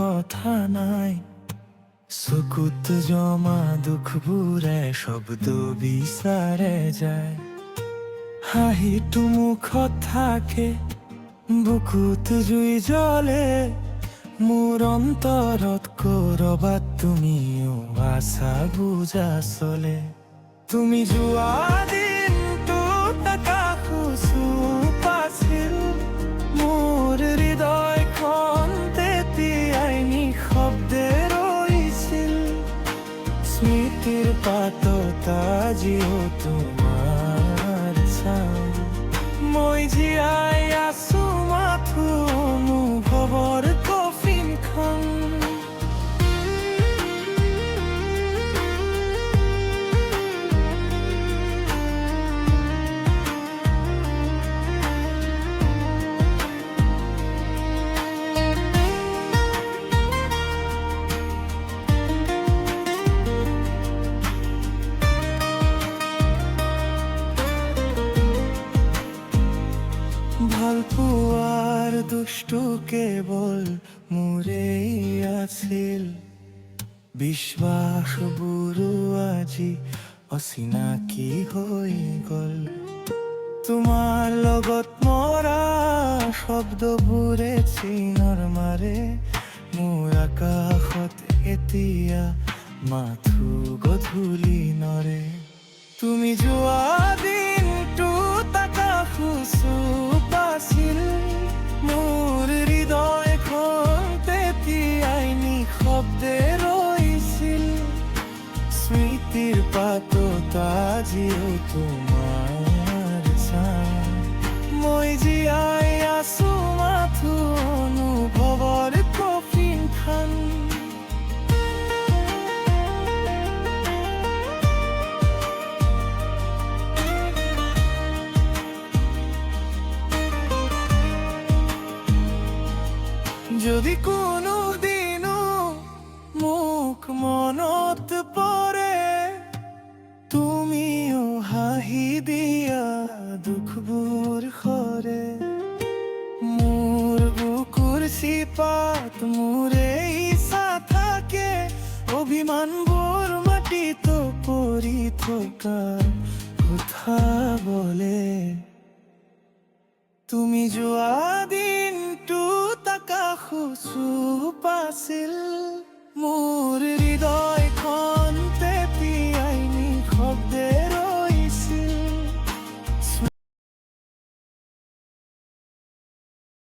কথা নাই চকুত জমা দুখবোৰে শব্দ বিচাৰে যায় হাঁহিটো মুখত থাকে বুকুত জুই জ্বলে মোৰ অন্তৰত কৰবাত তুমিও আছা বুজা চলে তুমি যোৱা দিনটোত আকাশ চুপ আছিল মোৰ হৃদয়খন তেতিয়াই নিশব্দে ৰৈছিল স্মৃতিৰ পাতত আজিও তোমাৰ ছাঁ মই জীয়াই আছো মাথো অনুভৱৰ কফিনখন ভাল পোৱাৰ দুষ্টু কেৱল মোৰেই আছিল বিশ্বাসবোৰো আজি অচিনাকি হৈ গ'ল তোমাৰ লগত মৰা শব্দবোৰে চিনৰ মাৰে মোৰ আকাশত এতিয়া মাথো গধূলি নৰে তুমি যোৱা দিনটোত আকাশ চুপ আছিল মোৰ হৃদয়খন তেতিয়াই নিশব্দে ৰৈছিল স্মৃতিৰ পাতত আজিও তোমাৰ ছাঁ মই জীয়াই আছো মাথো অনুভৱৰ কফিনখন যদি কোনো দিনো মোক মনত পৰে তুমিও হাঁহি দিয়া দুখবোৰ সৰে মোৰ বুকুৰ চিপাত মোৰেই ইচ্ছা থাকে অভিমানবোৰ মাটিত পৰি থকা কথা বলে তুমি যোৱা দিনটোত আকাশ চুপ আছিল